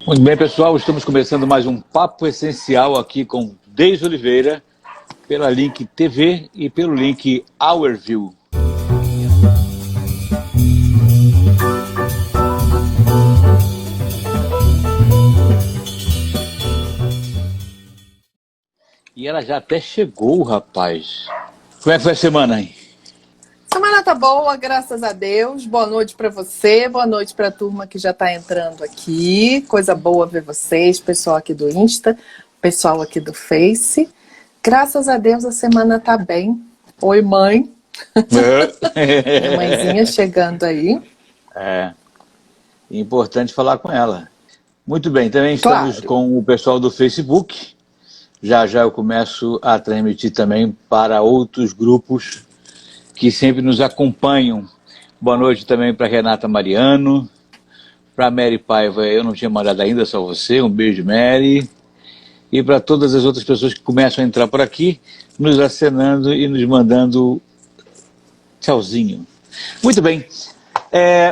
Muito bem, pessoal, estamos começando mais um Papo Essencial aqui com Deise Oliveira, pela Link TV e pelo link OurView. E ela já até chegou, rapaz. Como é que foi a semana aí? Semana tá boa, graças a Deus. Boa noite para você, boa noite para a turma que já tá entrando aqui. Coisa boa ver vocês, pessoal aqui do Insta, pessoal aqui do Face. Graças a Deus a semana tá bem. Oi, mãe. Minha mãezinha chegando aí. É importante falar com ela. Muito bem, também estamos com o pessoal do Facebook. Já eu começo a transmitir também para outros grupos que sempre nos acompanham. Boa noite também para Renata Mariano, para Mary Paiva, eu não tinha mandado ainda, só você, um beijo, Mary. E para todas as outras pessoas que começam a entrar por aqui, nos acenando e nos mandando tchauzinho. Muito bem,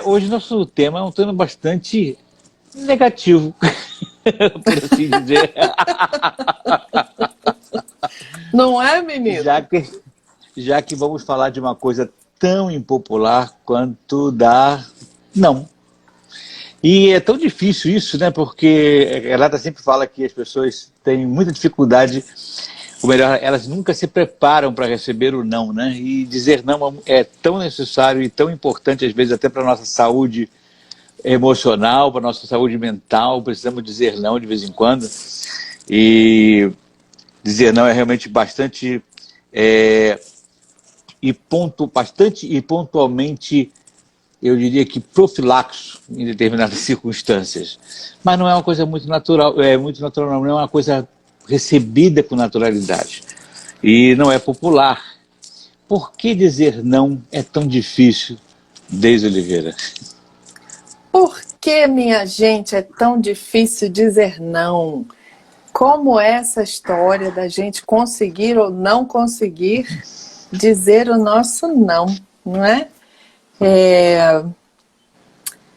hoje nosso tema é um tema bastante negativo, por assim dizer. Não é, menino? Já que vamos falar de uma coisa tão impopular quanto dar não. E é tão difícil isso, né? Porque a Renata sempre fala que as pessoas têm muita dificuldade, ou melhor, elas nunca se preparam para receber o não, né? E dizer não é tão necessário e tão importante, às vezes, até para a nossa saúde emocional, para a nossa saúde mental. Precisamos dizer não de vez em quando. E dizer não é realmente bastante e pontualmente, eu diria que profilaxo em determinadas circunstâncias. Mas não é uma coisa muito natural, não é uma coisa recebida com naturalidade. E não é popular. Por que dizer não é tão difícil, Deise Oliveira? Por que, minha gente, é tão difícil dizer não? Como é essa história da gente conseguir ou não conseguir dizer o nosso não, não é?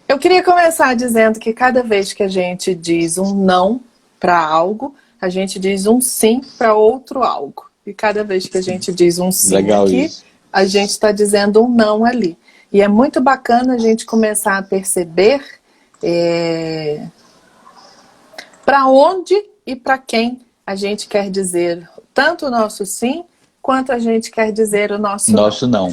Eu queria começar dizendo que cada vez que a gente diz um não para algo, a gente diz um sim para outro algo. E cada vez que a gente diz um sim legal aqui, isso. A gente está dizendo um não ali. E é muito bacana a gente começar a perceber para onde e para quem a gente quer dizer tanto o nosso sim, quanto a gente quer dizer o nosso não.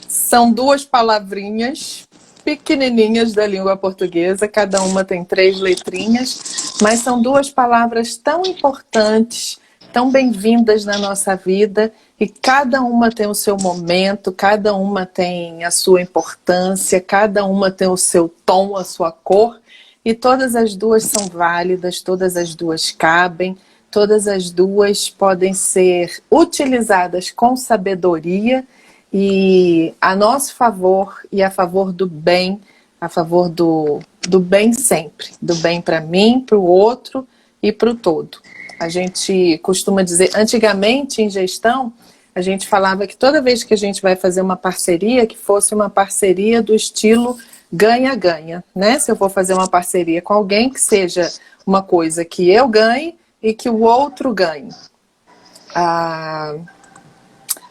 São duas palavrinhas pequenininhas da língua portuguesa, cada uma tem 3 letrinhas, mas são duas palavras tão importantes, tão bem-vindas na nossa vida, e cada uma tem o seu momento, cada uma tem a sua importância, cada uma tem o seu tom, a sua cor, e todas as duas são válidas, todas as duas cabem, todas as duas podem ser utilizadas com sabedoria e a nosso favor e a favor do bem, a favor do bem sempre. Do bem para mim, para o outro e para o todo. A gente costuma dizer, antigamente em gestão, a gente falava que toda vez que a gente vai fazer uma parceria, que fosse uma parceria do estilo ganha-ganha, né? Se eu vou fazer uma parceria com alguém, que seja uma coisa que eu ganhe e que o outro ganhe.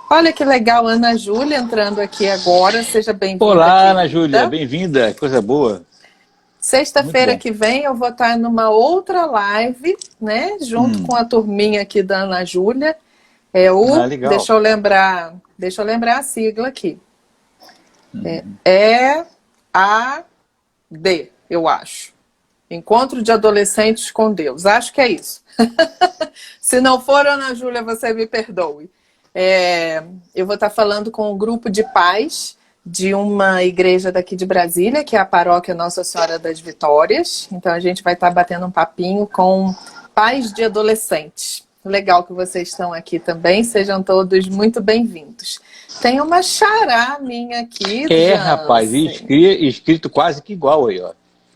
Olha que legal, Ana Júlia entrando aqui agora, seja bem-vinda. Olá, Ana Júlia, bem-vinda, coisa boa. Sexta-feira que vem eu vou estar numa outra live, né, junto com a turminha aqui da Ana Júlia. Legal. Deixa eu lembrar a sigla aqui. EAD, eu acho. Encontro de Adolescentes com Deus. Acho que é isso. Se não for, Ana Júlia, você me perdoe. Eu vou estar falando com um grupo de pais de uma igreja daqui de Brasília, que é a Paróquia Nossa Senhora das Vitórias. Então a gente vai estar batendo um papinho com pais de adolescentes. Legal que vocês estão aqui também. Sejam todos muito bem-vindos. Tem uma xará minha aqui. Rapaz, escrito quase que igual aí, ó.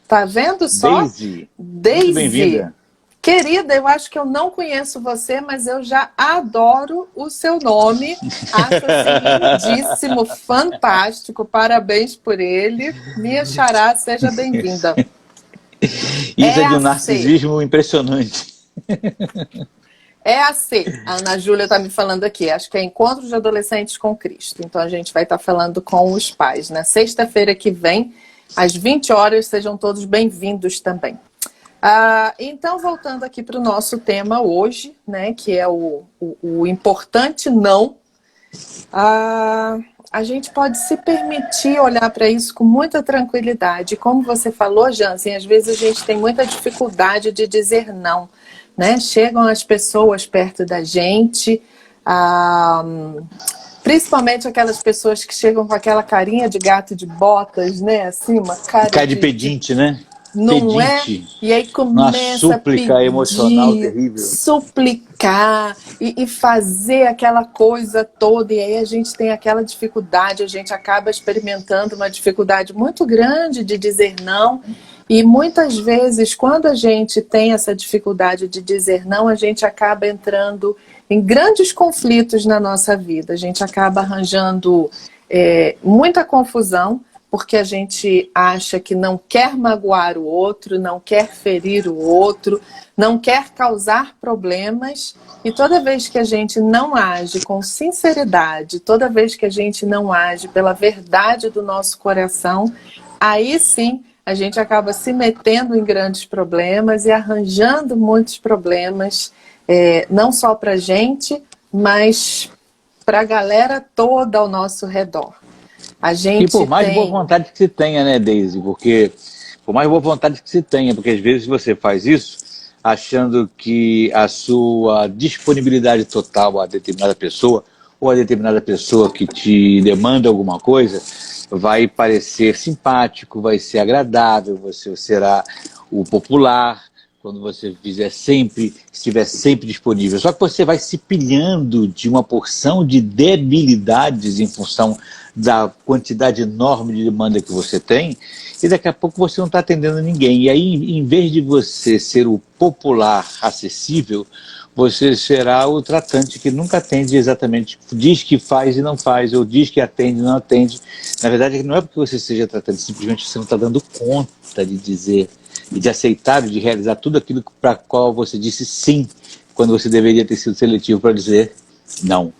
Tá vendo só? Deise. Muito bem-vinda. Querida, eu acho que eu não conheço você, mas eu já adoro o seu nome. Acho assim, lindíssimo, fantástico. Parabéns por ele. Minha xará, seja bem-vinda. Isso é de um narcisismo impressionante. EAC, a Ana Júlia está me falando aqui, acho que é Encontro de Adolescentes com Cristo. Então a gente vai estar falando com os pais. Na sexta-feira que vem, às 20 horas, sejam todos bem-vindos também. Então, voltando aqui para o nosso tema hoje, né, que é o importante não, a gente pode se permitir olhar para isso com muita tranquilidade. Como você falou, Jansen, às vezes a gente tem muita dificuldade de dizer não, né? Chegam as pessoas perto da gente, principalmente aquelas pessoas que chegam com aquela carinha de gato de botas, né? Assim, uma cara de pedinte, né? Não pedinte. É? E aí começa uma súplica a pedir, emocional terrível. Suplicar e fazer aquela coisa toda. E aí a gente tem aquela dificuldade, a gente acaba experimentando uma dificuldade muito grande de dizer não. E muitas vezes, quando a gente tem essa dificuldade de dizer não, a gente acaba entrando em grandes conflitos na nossa vida. A gente acaba arranjando muita confusão, porque a gente acha que não quer magoar o outro, não quer ferir o outro, não quer causar problemas. E toda vez que a gente não age com sinceridade, toda vez que a gente não age pela verdade do nosso coração, aí sim a gente acaba se metendo em grandes problemas e arranjando muitos problemas, não só para a gente, mas para a galera toda ao nosso redor. E por mais boa vontade que se tenha, né, Deise? Porque por mais boa vontade que se tenha, porque às vezes você faz isso achando que a sua disponibilidade total a determinada pessoa ou a determinada pessoa que te demanda alguma coisa vai parecer simpático, vai ser agradável, você será o popular quando você estiver sempre disponível. Só que você vai se pilhando de uma porção de debilidades em função da quantidade enorme de demanda que você tem, e daqui a pouco você não está atendendo ninguém. E aí, em vez de você ser o popular acessível, você será o tratante que nunca atende exatamente, diz que faz e não faz, ou diz que atende e não atende. Na verdade, não é porque você seja tratante, simplesmente você não está dando conta de dizer, e de aceitar, de realizar tudo aquilo para qual você disse sim, quando você deveria ter sido seletivo para dizer não.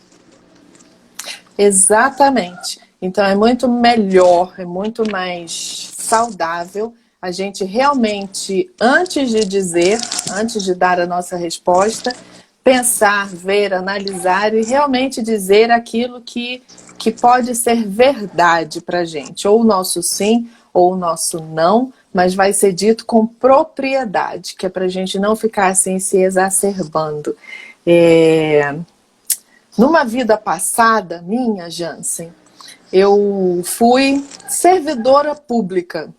Exatamente. Então é muito melhor, é muito mais saudável a gente realmente, antes de dizer, antes de dar a nossa resposta, pensar, ver, analisar e realmente dizer aquilo que pode ser verdade para a gente. Ou o nosso sim, ou o nosso não, mas vai ser dito com propriedade, que é para a gente não ficar assim se exacerbando. Numa vida passada minha, Jansen, eu fui servidora pública.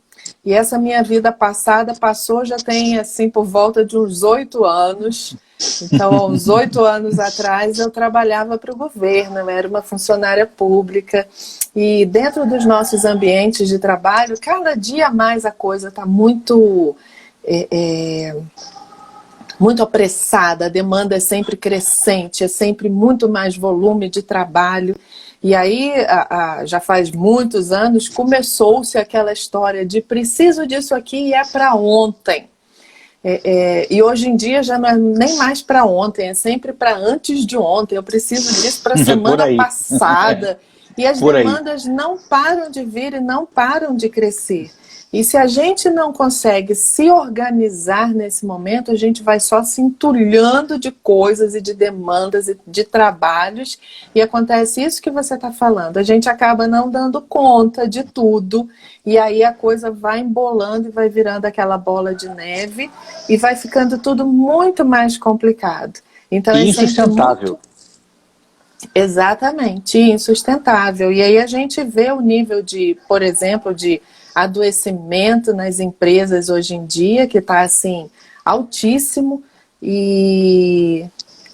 E essa minha vida passada passou, já tem assim por volta de uns 8 anos. Então, há uns 8 anos atrás, eu trabalhava para o governo, eu era uma funcionária pública. E dentro dos nossos ambientes de trabalho, cada dia mais a coisa está muito apressada, a demanda é sempre crescente, é sempre muito mais volume de trabalho. E aí, já faz muitos anos, começou-se aquela história de preciso disso aqui e é para ontem. E hoje em dia já não é nem mais para ontem, é sempre para antes de ontem. Eu preciso disso para a semana passada. E as demandas não param de vir e não param de crescer. E se a gente não consegue se organizar nesse momento, a gente vai só se entulhando de coisas e de demandas e de trabalhos. E acontece isso que você está falando. A gente acaba não dando conta de tudo. E aí a coisa vai embolando e vai virando aquela bola de neve. E vai ficando tudo muito mais complicado. Então, e insustentável. Exatamente, insustentável. E aí a gente vê o nível de, por exemplo, de adoecimento nas empresas hoje em dia, que está assim, altíssimo, e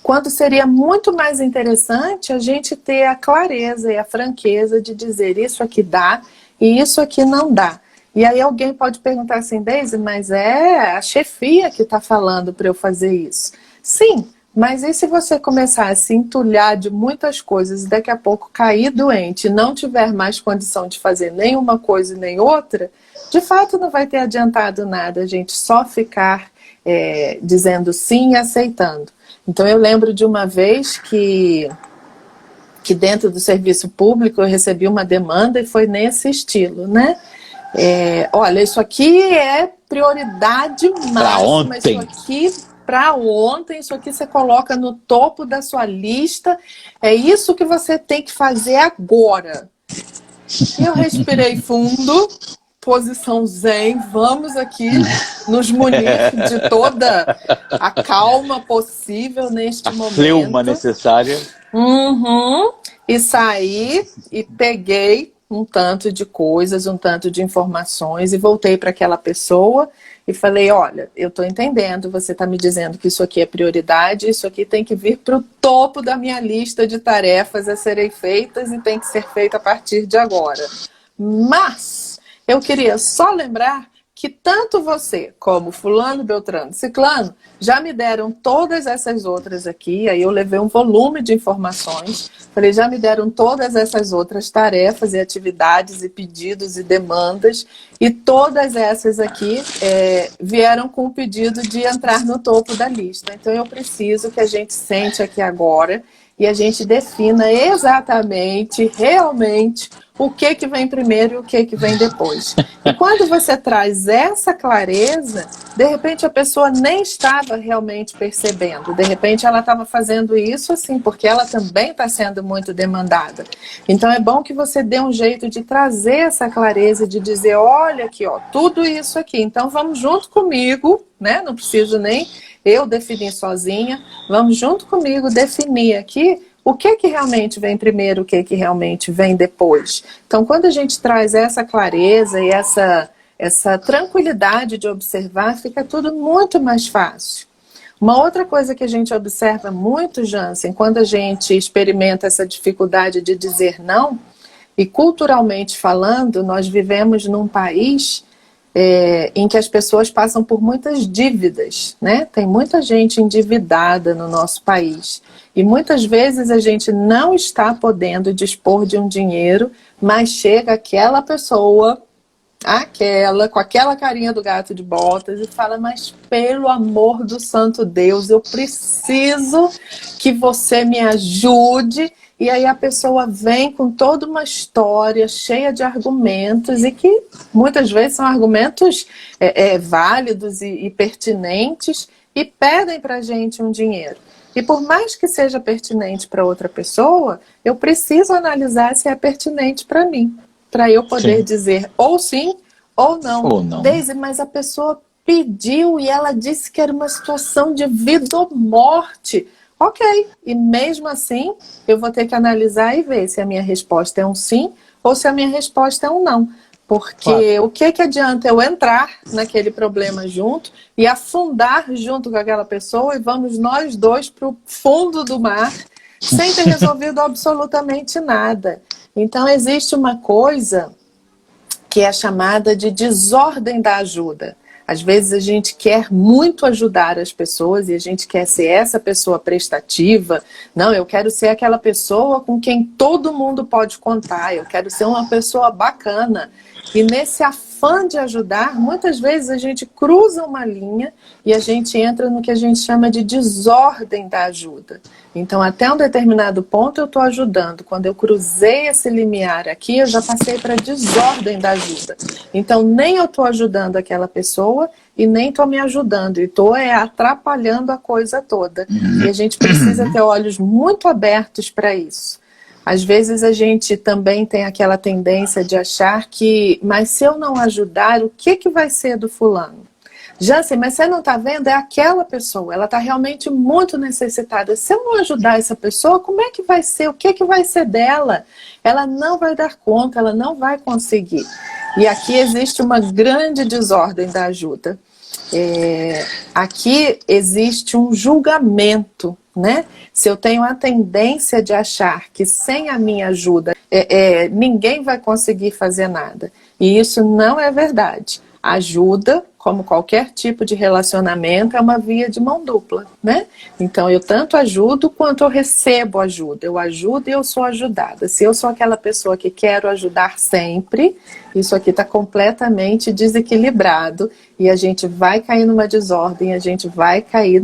quando seria muito mais interessante a gente ter a clareza e a franqueza de dizer isso aqui dá e isso aqui não dá. E aí alguém pode perguntar assim, Deise, mas é a chefia que está falando para eu fazer isso. Sim, mas e se você começar a se entulhar de muitas coisas e daqui a pouco cair doente e não tiver mais condição de fazer nenhuma coisa e nem outra, de fato não vai ter adiantado nada a gente só ficar dizendo sim e aceitando. Então eu lembro de uma vez que dentro do serviço público eu recebi uma demanda e foi nesse estilo, né? Olha, isso aqui é prioridade máxima, isso aqui para ontem, isso aqui você coloca no topo da sua lista, é isso que você tem que fazer agora. Eu respirei fundo, posição zen, vamos aqui nos munir de toda a calma possível neste momento. Fleuma necessária. E saí e peguei um tanto de coisas, um tanto de informações e voltei para aquela pessoa e falei, olha, eu estou entendendo, você está me dizendo que isso aqui é prioridade, isso aqui tem que vir para o topo da minha lista de tarefas a serem feitas e tem que ser feito a partir de agora. Mas eu queria só lembrar que tanto você como fulano, beltrano, ciclano já me deram todas essas outras aqui, aí eu levei um volume de informações, falei, já me deram todas essas outras tarefas e atividades e pedidos e demandas, e todas essas aqui vieram com o pedido de entrar no topo da lista. Então eu preciso que a gente sente aqui agora e a gente defina exatamente, realmente, o que vem primeiro e o que vem depois. E quando você traz essa clareza, de repente a pessoa nem estava realmente percebendo. De repente ela estava fazendo isso assim, porque ela também está sendo muito demandada. Então é bom que você dê um jeito de trazer essa clareza, de dizer, olha aqui, ó, tudo isso aqui. Então vamos junto comigo, né? Não preciso nem eu definir sozinha. Vamos junto comigo definir aqui o que realmente vem primeiro, o que realmente vem depois. Então, quando a gente traz essa clareza e essa tranquilidade de observar, fica tudo muito mais fácil. Uma outra coisa que a gente observa muito, Jansen, quando a gente experimenta essa dificuldade de dizer não, e culturalmente falando, nós vivemos num país em que as pessoas passam por muitas dívidas, né? Tem muita gente endividada no nosso país. E muitas vezes a gente não está podendo dispor de um dinheiro, mas chega aquela pessoa, com aquela carinha do gato de botas e fala, mas pelo amor do santo Deus, eu preciso que você me ajude. E aí a pessoa vem com toda uma história cheia de argumentos e que muitas vezes são argumentos válidos e pertinentes e pedem para a gente um dinheiro. E por mais que seja pertinente para outra pessoa, eu preciso analisar se é pertinente para mim, para eu poder dizer ou sim ou não. Ou não. Deise, mas a pessoa pediu e ela disse que era uma situação de vida ou morte. Ok, e mesmo assim eu vou ter que analisar e ver se a minha resposta é um sim ou se a minha resposta é um não. Porque o que adianta eu entrar naquele problema junto e afundar junto com aquela pessoa e vamos nós dois para o fundo do mar sem ter resolvido absolutamente nada. Então existe uma coisa que é chamada de desordem da ajuda. Às vezes a gente quer muito ajudar as pessoas e a gente quer ser essa pessoa prestativa. Não, eu quero ser aquela pessoa com quem todo mundo pode contar. Eu quero ser uma pessoa bacana. E nesse afã de ajudar, muitas vezes a gente cruza uma linha e a gente entra no que a gente chama de desordem da ajuda. Então, até um determinado ponto eu estou ajudando. Quando eu cruzei esse limiar aqui, eu já passei para a desordem da ajuda. Então, nem eu estou ajudando aquela pessoa e nem estou me ajudando. E estou atrapalhando a coisa toda. E a gente precisa ter olhos muito abertos para isso. Às vezes a gente também tem aquela tendência de achar que, mas se eu não ajudar, o que vai ser do fulano? Jansen, mas você não está vendo? É aquela pessoa, ela está realmente muito necessitada. Se eu não ajudar essa pessoa, como é que vai ser? O que vai ser dela? Ela não vai dar conta, ela não vai conseguir. E aqui existe uma grande desordem da ajuda. Aqui existe um julgamento, né? Se eu tenho a tendência de achar que sem a minha ajuda ninguém vai conseguir fazer nada. E isso não é verdade. Ajuda como qualquer tipo de relacionamento, é uma via de mão dupla, né? Então eu tanto ajudo quanto eu recebo ajuda. Eu ajudo e eu sou ajudada. Se eu sou aquela pessoa que quero ajudar sempre, isso aqui está completamente desequilibrado e a gente vai cair numa desordem, a gente vai cair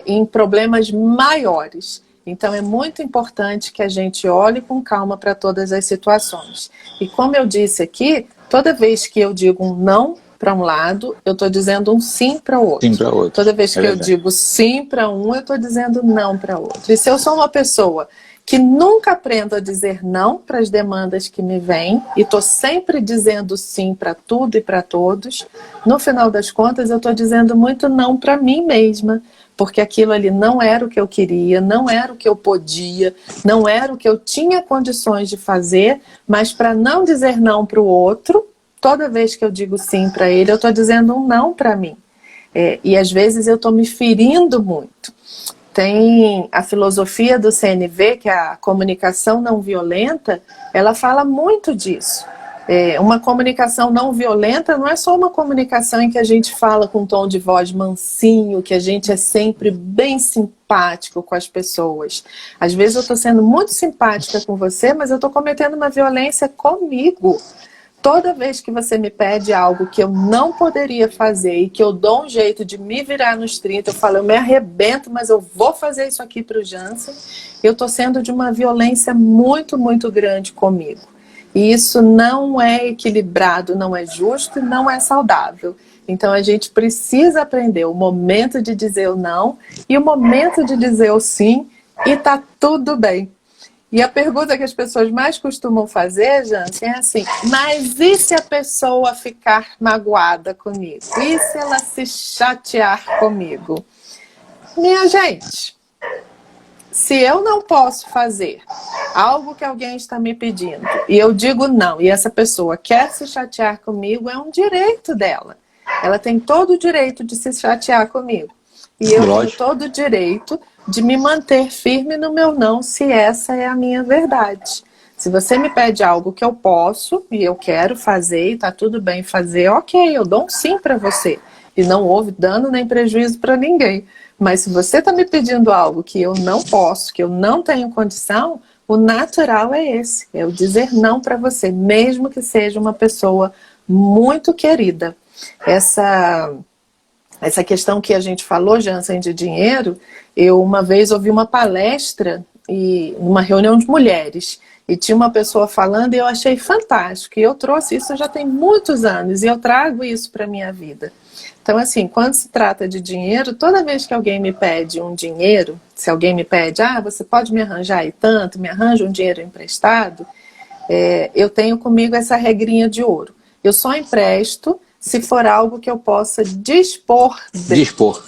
em problemas maiores. Então é muito importante que a gente olhe com calma para todas as situações. E como eu disse aqui, toda vez que eu digo um não para um lado, eu estou dizendo um sim para o outro. Sim para outro. Toda vez que eu digo sim para um, eu estou dizendo não para outro. E se eu sou uma pessoa que nunca aprendo a dizer não para as demandas que me vêm e estou sempre dizendo sim para tudo e para todos, no final das contas eu estou dizendo muito não para mim mesma. Porque aquilo ali não era o que eu queria, não era o que eu podia, não era o que eu tinha condições de fazer, mas para não dizer não para o outro, toda vez que eu digo sim para ele, eu estou dizendo um não para mim. E às vezes eu estou me ferindo muito. Tem a filosofia do CNV, que é a comunicação não violenta, ela fala muito disso. Uma comunicação não violenta não é só uma comunicação em que a gente fala com um tom de voz mansinho, que a gente é sempre bem simpático com as pessoas. Às vezes eu estou sendo muito simpática com você, mas eu estou cometendo uma violência comigo. Toda vez que você me pede algo que eu não poderia fazer e que eu dou um jeito de me virar nos 30, eu falo, eu me arrebento, mas eu vou fazer isso aqui para o Jansen, eu estou sendo de uma violência muito, muito grande comigo. E isso não é equilibrado, não é justo e não é saudável. Então a gente precisa aprender o momento de dizer o não e o momento de dizer o sim e tá tudo bem. E a pergunta que as pessoas mais costumam fazer, Jansen, é assim, mas e se a pessoa ficar magoada comigo? E se ela se chatear comigo? Minha gente, se eu não posso fazer algo que alguém está me pedindo e eu digo não, e essa pessoa quer se chatear comigo, é um direito dela. Ela tem todo o direito de se chatear comigo. E eu tenho todo o direito de me manter firme no meu não, se essa é a minha verdade. Se você me pede algo que eu posso e eu quero fazer e está tudo bem fazer, ok, eu dou um sim para você. E não houve dano nem prejuízo para ninguém. Mas se você está me pedindo algo que eu não posso, que eu não tenho condição, o natural é esse, é eu dizer não para você, mesmo que seja uma pessoa muito querida. Essa questão que a gente falou, Jansen, de dinheiro, eu uma vez ouvi uma palestra numa reunião de mulheres, e tinha uma pessoa falando e eu achei fantástico, e eu trouxe isso já tem muitos anos, e eu trago isso para a minha vida. Então, assim, quando se trata de dinheiro, toda vez que alguém me pede um dinheiro, se alguém me pede, você pode me arranjar aí tanto, me arranja um dinheiro emprestado, eu tenho comigo essa regrinha de ouro. Eu só empresto se for algo que eu possa dispor de. Dispor.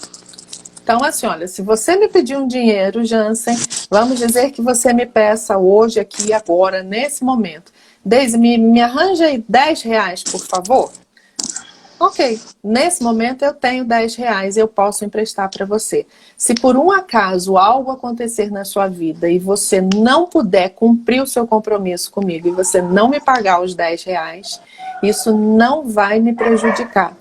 Então, assim, olha, se você me pedir um dinheiro, Jansen, vamos dizer que você me peça hoje, aqui, agora, nesse momento. Deise, me arranja aí R$10, por favor. Ok, nesse momento eu tenho R$10, eu posso emprestar para você. Se por um acaso algo acontecer na sua vida e você não puder cumprir o seu compromisso comigo e você não me pagar os R$10, isso não vai me prejudicar.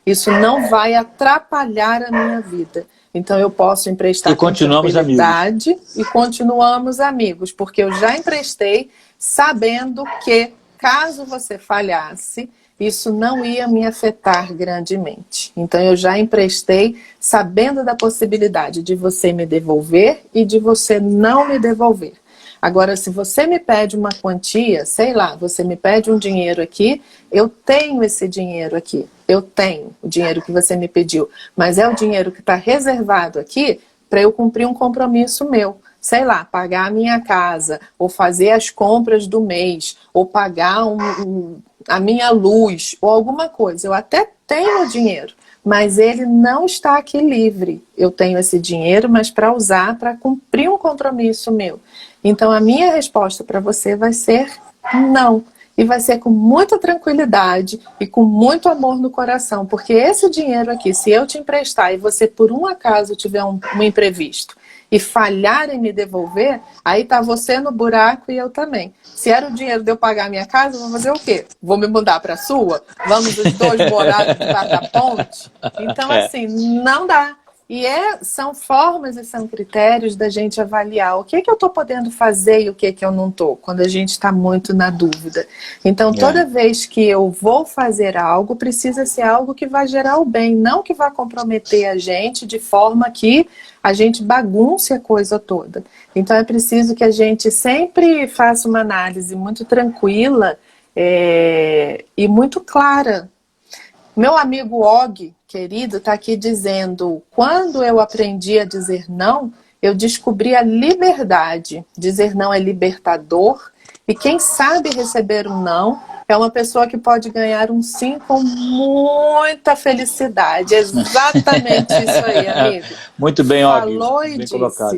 Isso não vai atrapalhar a minha vida. Então eu posso emprestar com tranquilidade e continuamos amigos, porque eu já emprestei sabendo que caso você falhasse, isso não ia me afetar grandemente. Então eu já emprestei sabendo da possibilidade de você me devolver e de você não me devolver. Agora, se você me pede uma quantia, sei lá, você me pede um dinheiro aqui, eu tenho esse dinheiro aqui. Eu tenho o dinheiro que você me pediu, mas é o dinheiro que está reservado aqui para eu cumprir um compromisso meu. Sei lá, pagar a minha casa, ou fazer as compras do mês, ou pagar a minha luz, ou alguma coisa. Eu até tenho o dinheiro, mas ele não está aqui livre. Eu tenho esse dinheiro, mas para usar, para cumprir um compromisso meu. Então a minha resposta para você vai ser não. E vai ser com muita tranquilidade e com muito amor no coração. Porque esse dinheiro aqui, se eu te emprestar e você por um acaso tiver um imprevisto, e falhar em me devolver, aí tá você no buraco e eu também. Se era o dinheiro de eu pagar a minha casa, eu vou fazer o quê? Vou me mudar para a sua? Vamos os dois morar debaixo da ponte? Então, assim, não dá. E são formas e são critérios da gente avaliar o que eu estou podendo fazer e o que eu não estou, quando a gente está muito na dúvida. Então, toda vez que eu vou fazer algo, precisa ser algo que vai gerar o bem, não que vai comprometer a gente de forma que a gente bagunce a coisa toda. Então, é preciso que a gente sempre faça uma análise muito tranquila e muito clara. Meu amigo Og, querido, está aqui dizendo: quando eu aprendi a dizer não, eu descobri a liberdade. Dizer não é libertador. E quem sabe receber um não é uma pessoa que pode ganhar um sim com muita felicidade. Exatamente isso aí, amigo. Muito bem, Og.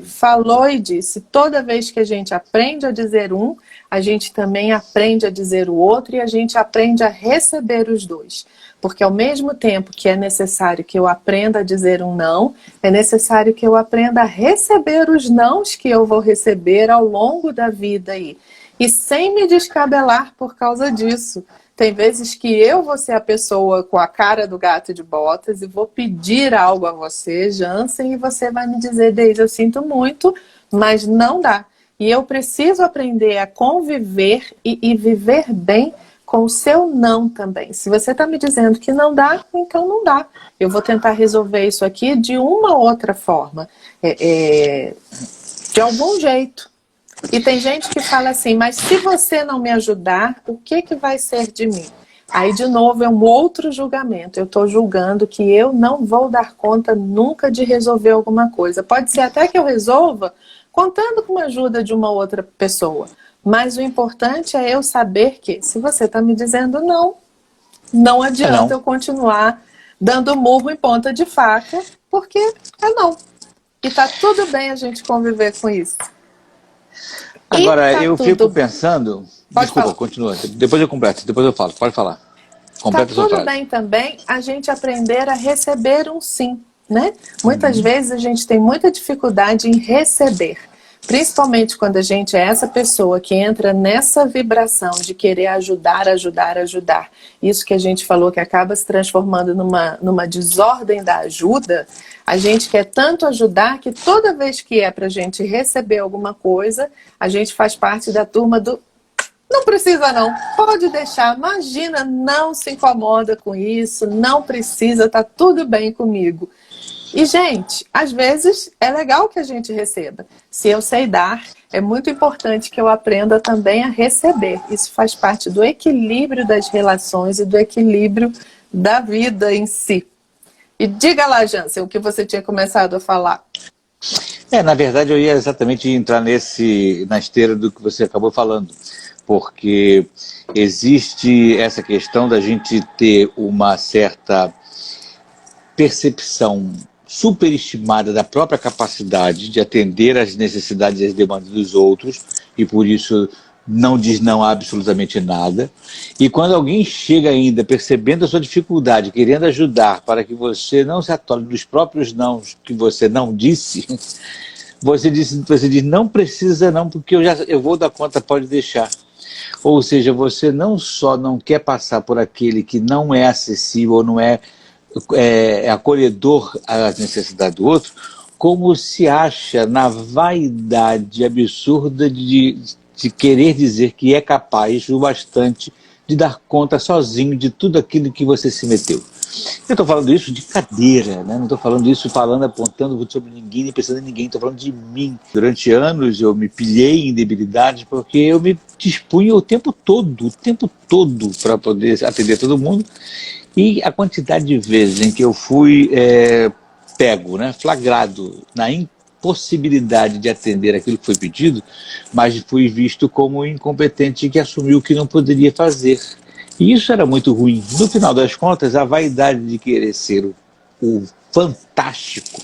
Falou e disse. Toda vez que a gente aprende a dizer um, a gente também aprende a dizer o outro e a gente aprende a receber os dois. Porque ao mesmo tempo que é necessário que eu aprenda a dizer um não, é necessário que eu aprenda a receber os nãos que eu vou receber ao longo da vida aí. E sem me descabelar por causa disso. Tem vezes que eu vou ser a pessoa com a cara do gato de botas e vou pedir algo a você, Jansen, e você vai me dizer: Deise, eu sinto muito, mas não dá. E eu preciso aprender a conviver e viver bem com o seu não também. Se você está me dizendo que não dá, então não dá. Eu vou tentar resolver isso aqui de uma outra forma. De algum jeito. E tem gente que fala assim: mas se você não me ajudar, o que vai ser de mim? Aí, de novo, é um outro julgamento. Eu estou julgando que eu não vou dar conta nunca de resolver alguma coisa. Pode ser até que eu resolva contando com a ajuda de uma outra pessoa. Mas o importante é eu saber que, se você está me dizendo não, não adianta eu continuar dando murro em ponta de faca, porque é não. E tá tudo bem a gente conviver com isso. Agora, eu fico pensando... Desculpa, continua. Depois eu completo, depois eu falo. Pode falar. Completa tá tudo bem também a gente aprender a receber um sim, né? Muitas vezes a gente tem muita dificuldade em receber. Principalmente quando a gente é essa pessoa que entra nessa vibração de querer ajudar, ajudar, ajudar. Isso que a gente falou que acaba se transformando numa desordem da ajuda. A gente quer tanto ajudar que toda vez que é para a gente receber alguma coisa, a gente faz parte da turma do não precisa não, pode deixar, imagina, não se incomoda com isso, não precisa, tá tudo bem comigo. E, gente, às vezes é legal que a gente receba. Se eu sei dar, é muito importante que eu aprenda também a receber. Isso faz parte do equilíbrio das relações e do equilíbrio da vida em si. E diga lá, Jansen, o que você tinha começado a falar. Na verdade, eu ia exatamente entrar na esteira do que você acabou falando. Porque existe essa questão da gente ter uma certa percepção superestimada da própria capacidade de atender às necessidades e às demandas dos outros, e por isso não diz não a absolutamente nada. E quando alguém chega ainda percebendo a sua dificuldade, querendo ajudar para que você não se atole dos próprios nãos que você não disse, você diz não precisa não, porque eu vou dar conta, pode deixar. Ou seja, você não só não quer passar por aquele que não é acessível ou não é acolhedor às necessidades do outro, como se acha na vaidade absurda de querer dizer que é capaz o bastante de dar conta sozinho de tudo aquilo que você se meteu. Eu estou falando isso de cadeira, né? Não estou falando isso apontando sobre ninguém, nem pensando em ninguém, estou falando de mim. Durante anos eu me pilhei em debilidades porque eu me dispunha o tempo todo para poder atender todo mundo. E a quantidade de vezes em que eu fui pego, né, flagrado na impossibilidade de atender aquilo que foi pedido, mas fui visto como incompetente que assumiu o que não poderia fazer. E isso era muito ruim. No final das contas, a vaidade de querer ser o fantástico,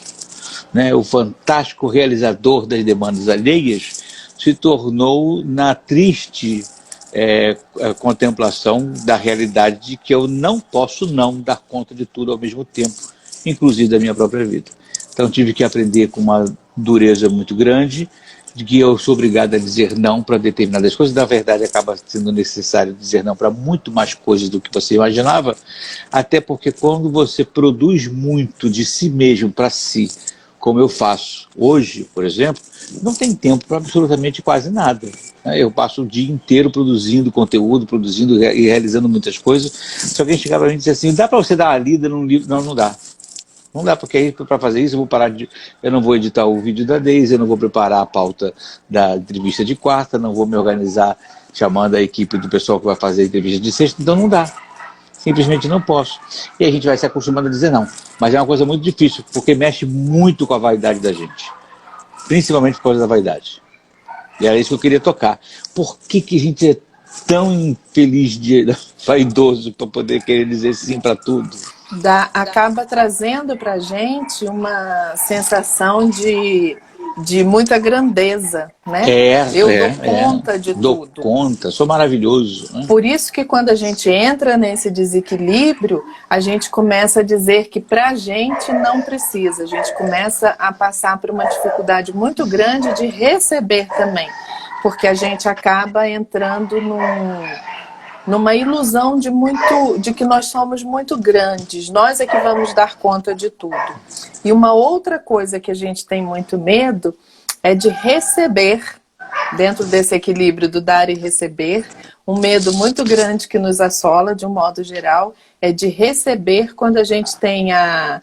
né, o fantástico realizador das demandas alheias, se tornou na triste contemplação da realidade de que eu não posso não dar conta de tudo ao mesmo tempo, inclusive da minha própria vida. Então tive que aprender com uma dureza muito grande, de que eu sou obrigado a dizer não para determinadas coisas. Na verdade, acaba sendo necessário dizer não para muito mais coisas do que você imaginava, até porque quando você produz muito de si mesmo para si, como eu faço hoje, por exemplo, não tem tempo para absolutamente quase nada. Eu passo o dia inteiro produzindo conteúdo, produzindo e realizando muitas coisas. Se alguém chegar para mim e dizer assim, dá para você dar uma lida num livro? Não, não dá. Não dá, porque aí para fazer isso eu não vou editar o vídeo da Deise, eu não vou preparar a pauta da entrevista de quarta, não vou me organizar chamando a equipe do pessoal que vai fazer a entrevista de sexta, então não dá. Simplesmente não posso. E a gente vai se acostumando a dizer não. Mas é uma coisa muito difícil, porque mexe muito com a vaidade da gente. Principalmente por causa da vaidade. E era isso que eu queria tocar. Por que a gente é tão infeliz, vaidoso, para poder querer dizer sim para tudo? Acaba trazendo para a gente uma sensação de muita grandeza, né? Eu dou conta de tudo. Dou conta, sou maravilhoso. Né? Por isso que quando a gente entra nesse desequilíbrio, a gente começa a dizer que para a gente não precisa. A gente começa a passar por uma dificuldade muito grande de receber também. Porque a gente acaba entrando numa ilusão de que nós somos muito grandes, nós é que vamos dar conta de tudo. E uma outra coisa que a gente tem muito medo é de receber, dentro desse equilíbrio do dar e receber, um medo muito grande que nos assola, de um modo geral, é de receber quando a gente tem a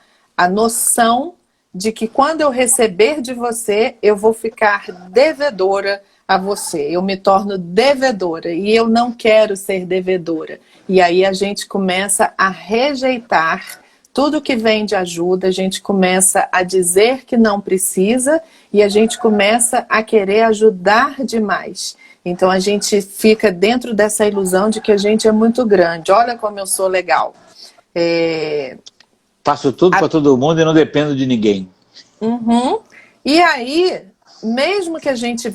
noção de que quando eu receber de você, eu vou ficar devedora a você, eu me torno devedora e eu não quero ser devedora. E aí a gente começa a rejeitar tudo que vem de ajuda, a gente começa a dizer que não precisa e a gente começa a querer ajudar demais. Então a gente fica dentro dessa ilusão de que a gente é muito grande. Olha como eu sou legal. Faço tudo para todo mundo e não dependo de ninguém. Uhum. E aí, mesmo que a gente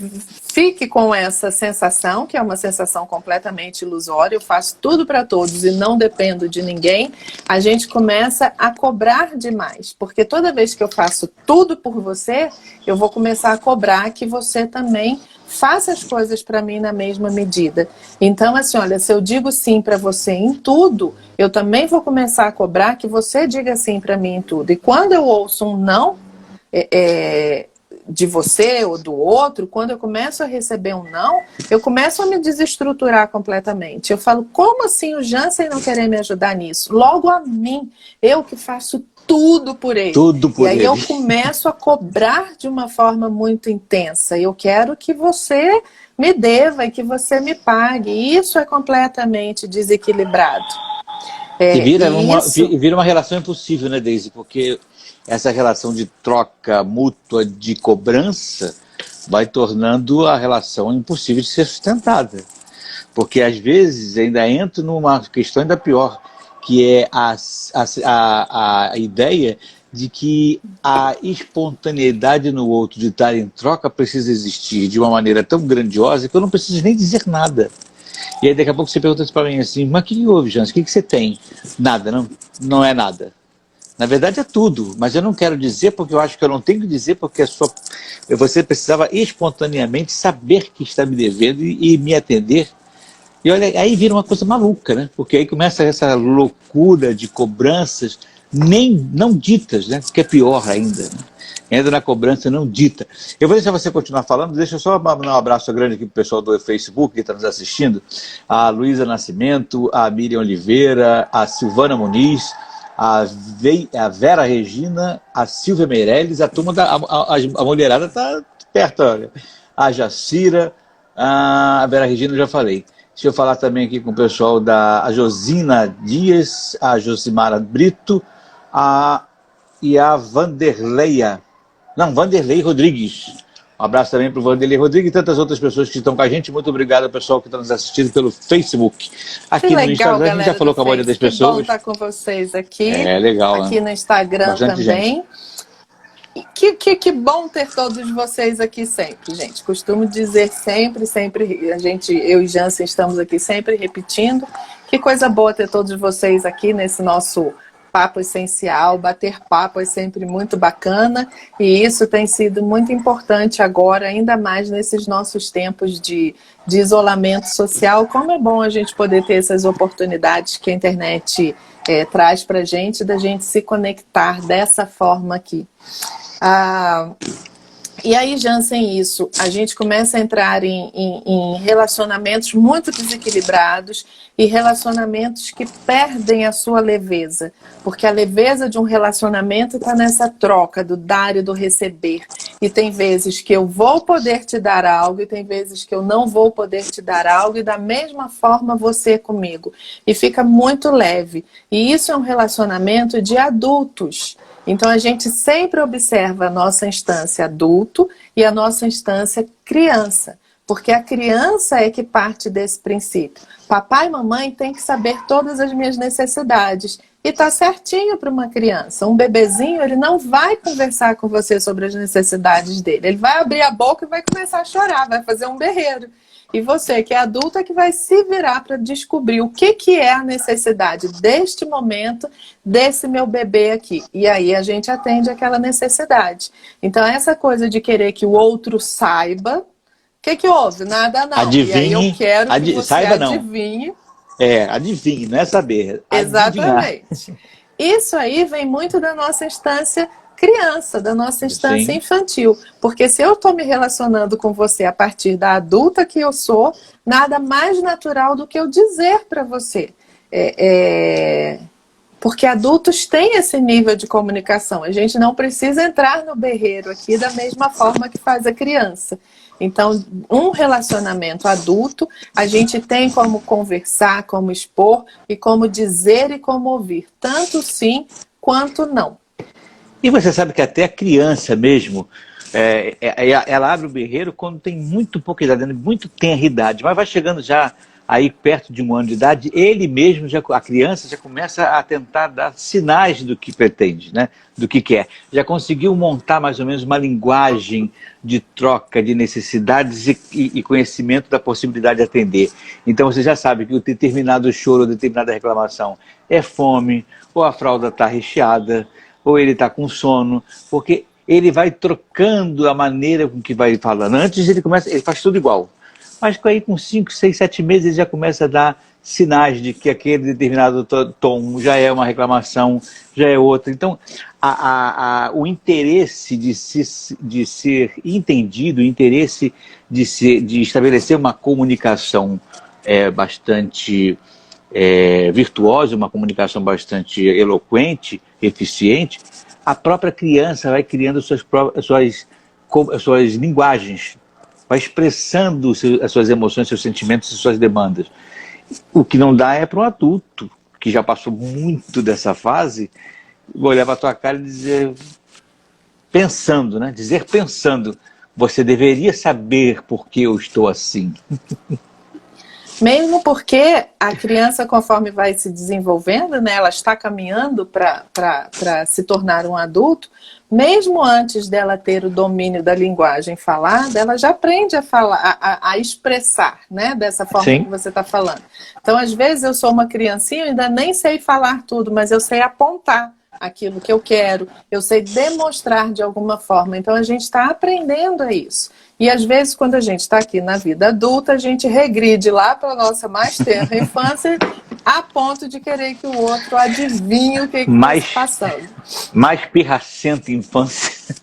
fique com essa sensação, que é uma sensação completamente ilusória, eu faço tudo para todos e não dependo de ninguém, a gente começa a cobrar demais. Porque toda vez que eu faço tudo por você, eu vou começar a cobrar que você também faça as coisas para mim na mesma medida. Então, assim, olha, se eu digo sim para você em tudo, eu também vou começar a cobrar que você diga sim para mim em tudo. E quando eu ouço um não de você ou do outro, quando eu começo a receber um não, eu começo a me desestruturar completamente. Eu falo, como assim o Jansen não querer me ajudar nisso? Logo a mim, eu que faço tudo por ele. Tudo por ele. E aí eu começo a cobrar de uma forma muito intensa. Eu quero que você me deva e que você me pague. Isso é completamente desequilibrado. E vira uma relação impossível, né, Deise? Porque essa relação de troca mútua de cobrança vai tornando a relação impossível de ser sustentada. Porque às vezes ainda entra numa questão ainda pior, que é a ideia de que a espontaneidade no outro de estar em troca precisa existir de uma maneira tão grandiosa que eu não preciso nem dizer nada. E aí daqui a pouco você pergunta para mim assim, mas o que houve, Jansen? O que você tem? Nada, não é nada. Na verdade é tudo, mas eu não quero dizer porque eu acho que eu não tenho que dizer porque você precisava espontaneamente saber que está me devendo e me atender. E olha, aí vira uma coisa maluca, né? Porque aí começa essa loucura de cobranças não ditas, né? Que é pior ainda, né? Entra na cobrança não dita. Eu vou deixar você continuar falando, deixa eu só mandar um abraço grande aqui para o pessoal do Facebook que está nos assistindo, a Luísa Nascimento, a Miriam Oliveira, a Silvana Muniz, a Vera Regina, a Silvia Meirelles, a turma a mulherada está perto, olha. A Jacira, a Vera Regina eu já falei. Deixa eu falar também aqui com o pessoal a Josina Dias, a Josimara Brito, e a Vanderlei Rodrigues. Um abraço também para o Vanderlei Rodrigues e tantas outras pessoas que estão com a gente. Muito obrigado ao pessoal que está nos assistindo pelo Facebook. Aqui no Instagram, a gente já falou com a maioria das pessoas. Que bom estar com vocês aqui. É legal, aqui no Instagram bastante também. Que bom ter todos vocês aqui sempre, gente. Costumo dizer sempre, eu e Jansen estamos aqui sempre repetindo. Que coisa boa ter todos vocês aqui nesse nosso bate-papo essencial, bater papo é sempre muito bacana, e isso tem sido muito importante agora, ainda mais nesses nossos tempos de isolamento social. Como é bom a gente poder ter essas oportunidades que a internet traz para a gente, da gente se conectar dessa forma aqui. E aí, Jansen, isso, a gente começa a entrar em relacionamentos muito desequilibrados e relacionamentos que perdem a sua leveza, porque a leveza de um relacionamento está nessa troca do dar e do receber. E tem vezes que eu vou poder te dar algo e tem vezes que eu não vou poder te dar algo, e da mesma forma você comigo. E fica muito leve. E isso é um relacionamento de adultos. Então, a gente sempre observa a nossa instância adulto e a nossa instância criança, porque a criança é que parte desse princípio. Papai e mamãe têm que saber todas as minhas necessidades. E tá certinho para uma criança. Um bebezinho, ele não vai conversar com você sobre as necessidades dele. Ele vai abrir a boca e vai começar a chorar, vai fazer um berreiro. E você, que é adulta, que vai se virar para descobrir o que é a necessidade deste momento, desse meu bebê aqui. E aí a gente atende aquela necessidade. Então, essa coisa de querer que o outro saiba, o que houve? Nada não. Adivinhe. E aí eu quero que você saiba, adivinhe. Adivinhe, não é saber. Exatamente. Isso aí vem muito da nossa instância criança, da nossa instância infantil. Porque se eu estou me relacionando com você a partir da adulta que eu sou, nada mais natural do que eu dizer para você. Porque adultos têm esse nível de comunicação. A gente não precisa entrar no berreiro aqui da mesma forma que faz a criança. Então, um relacionamento adulto, a gente tem como conversar, como expor, e como dizer e como ouvir. Tanto sim, quanto não. E você sabe que até a criança mesmo, ela abre o berreiro quando tem muito pouca idade, muito tenra idade, mas vai chegando já aí perto de 1 ano de idade, ele mesmo, a criança já começa a tentar dar sinais do que pretende, né? Do que quer. Já conseguiu montar mais ou menos uma linguagem de troca de necessidades e conhecimento da possibilidade de atender. Então você já sabe que o determinado choro, determinada reclamação é fome, ou a fralda está recheada, ou ele está com sono, porque ele vai trocando a maneira com que vai falando. Antes ele faz tudo igual. Mas aí com 5, 6, 7 meses ele já começa a dar sinais de que aquele determinado tom já é uma reclamação, já é outra. Então, o interesse de ser entendido, o interesse de estabelecer uma comunicação bastante virtuosa, uma comunicação bastante eloquente, eficiente, a própria criança vai criando suas linguagens, vai expressando as suas emoções, seus sentimentos e suas demandas. O que não dá é para um adulto, que já passou muito dessa fase, olhar para a tua cara e dizer, pensando, né? Dizer pensando, você deveria saber por que eu estou assim. Mesmo porque a criança, conforme vai se desenvolvendo, né, ela está caminhando para se tornar um adulto, mesmo antes dela ter o domínio da linguagem falada, ela já aprende a falar, a expressar, né, dessa forma que você está falando. Então, às vezes, eu sou uma criancinha, eu ainda nem sei falar tudo, mas eu sei apontar aquilo que eu quero, eu sei demonstrar de alguma forma. Então, a gente está aprendendo a isso. E às vezes, quando a gente está aqui na vida adulta, a gente regride lá para a nossa mais tenra infância, a ponto de querer que o outro adivinhe o que está passando. Mais pirracenta infância.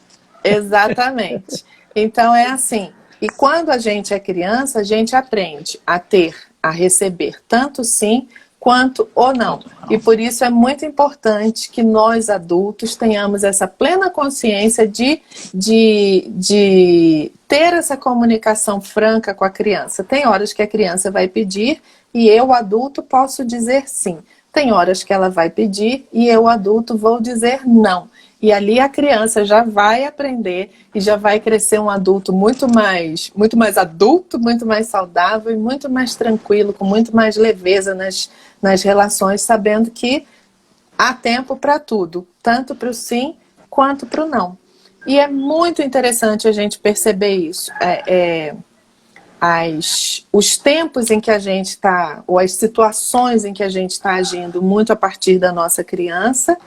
Exatamente. Então é assim. E quando a gente é criança, a gente aprende a ter, a receber tanto sim quanto ou não. E por isso é muito importante que nós adultos tenhamos essa plena consciência de ter essa comunicação franca com a criança. Tem horas que a criança vai pedir e eu, adulto, posso dizer sim. Tem horas que ela vai pedir e eu, adulto, vou dizer não. E ali a criança já vai aprender e já vai crescer um adulto muito mais adulto, muito mais saudável e muito mais tranquilo, com muito mais leveza nas relações, sabendo que há tempo para tudo, tanto para o sim quanto para o não. E é muito interessante a gente perceber isso. os tempos em que a gente está, ou as situações em que a gente está agindo muito a partir da nossa criança,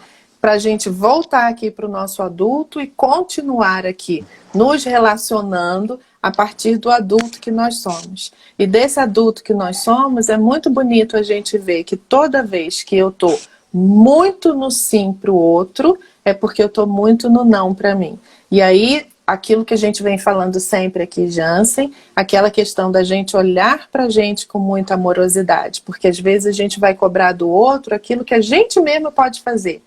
para a gente voltar aqui para o nosso adulto e continuar aqui nos relacionando a partir do adulto que nós somos. E desse adulto que nós somos, é muito bonito a gente ver que toda vez que eu estou muito no sim para o outro, é porque eu estou muito no não para mim. E aí, aquilo que a gente vem falando sempre aqui, Jansen, aquela questão da gente olhar para a gente com muita amorosidade, porque às vezes a gente vai cobrar do outro aquilo que a gente mesmo pode fazer.